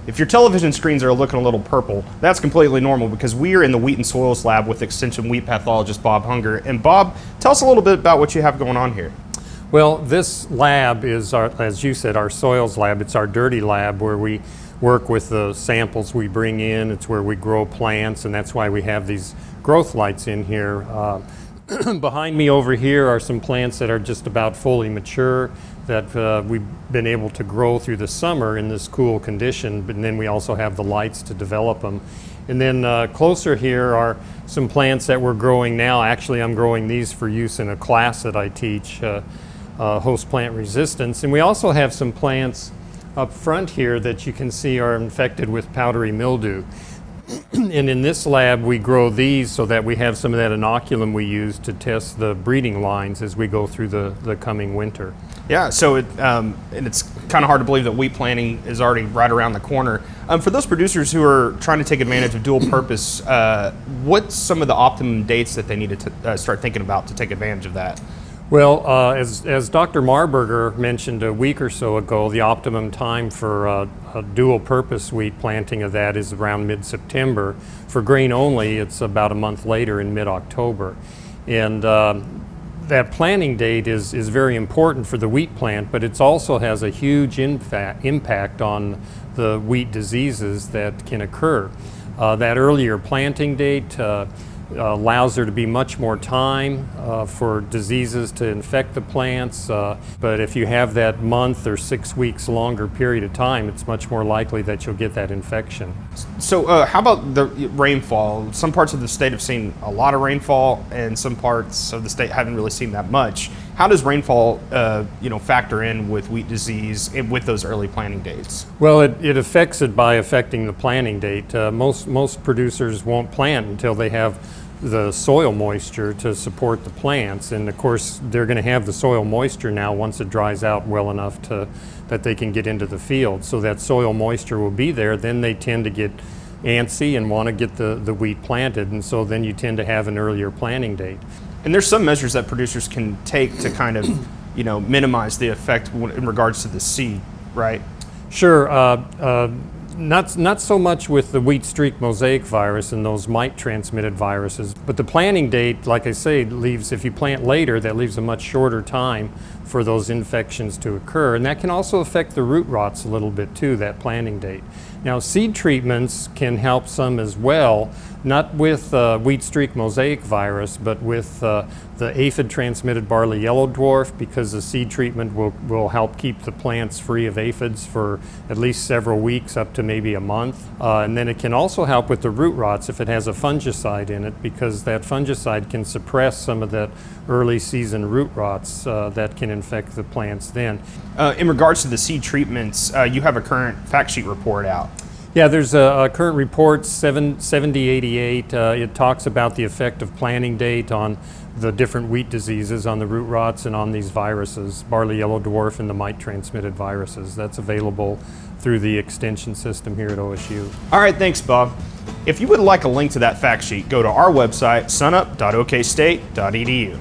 If your television screens are looking a little purple, that's completely normal because we are in the Wheat and Soils Lab with Extension Wheat Pathologist Bob Hunger. And Bob, tell us a little bit about what you have going on here. Well, this lab is, as you said, our soils lab. It's our dirty lab where we work with the samples we bring in. It's where we grow plants, and that's why we have these growth lights in here. Behind me over here are some plants that are just about fully mature that we've been able to grow through the summer in this cool condition, but then we also have the lights to develop them. And then closer here are some plants that we're growing now. Actually, I'm growing these for use in a class that I teach, host plant resistance. And we also have some plants up front here that you can see are infected with powdery mildew. And in this lab, we grow these so that we have some of that inoculum we use to test the breeding lines as we go through the coming winter. Yeah, so and it's kind of hard to believe that wheat planting is already right around the corner. For those producers who are trying to take advantage of dual purpose, what's some of the optimum dates that they need to start thinking about to take advantage of that? Well, as Dr. Marburger mentioned a week or so ago, the optimum time for a dual-purpose wheat planting of that is around mid-September. For grain only, it's about a month later in mid-October. And that planting date is very important for the wheat plant, but it also has a huge impact on the wheat diseases that can occur. That earlier planting date allows there to be much more time for diseases to infect the plants, but if you have that month or 6 weeks longer period of time, it's much more likely that you'll get that infection. So how about the rainfall? Some parts of the state have seen a lot of rainfall, and some parts of the state haven't really seen that much. How does rainfall factor in with wheat disease and with those early planting dates? Well, it affects it by affecting the planting date. Most producers won't plant until they have the soil moisture to support the plants, and of course they're going to have the soil moisture now once it dries out well enough that they can get into the field. So that soil moisture will be there. Then they tend to get antsy and want to get the wheat planted, and so then you tend to have an earlier planting date. And there's some measures that producers can take to kind of minimize the effect in regards to the seed, right? Sure. Not so much with the wheat streak mosaic virus and those mite transmitted viruses, but the planting date, like I say, leaves, if you plant later, that leaves a much shorter time for those infections to occur. And that can also affect the root rots a little bit too, that planting date. Now, seed treatments can help some as well, not with wheat streak mosaic virus, but with the aphid transmitted barley yellow dwarf, because the seed treatment will help keep the plants free of aphids for at least several weeks, up to maybe a month. And then it can also help with the root rots if it has a fungicide in it, because that fungicide can suppress some of that early season root rots that can infect the plants then. In regards to the seed treatments, you have a current fact sheet report out. Yeah, there's a current report, 7088. It talks about the effect of planting date on the different wheat diseases, on the root rots, and on these viruses, barley yellow dwarf and the mite transmitted viruses. That's available through the extension system here at OSU. All right, thanks, Bob. If you would like a link to that fact sheet, go to our website, sunup.okstate.edu.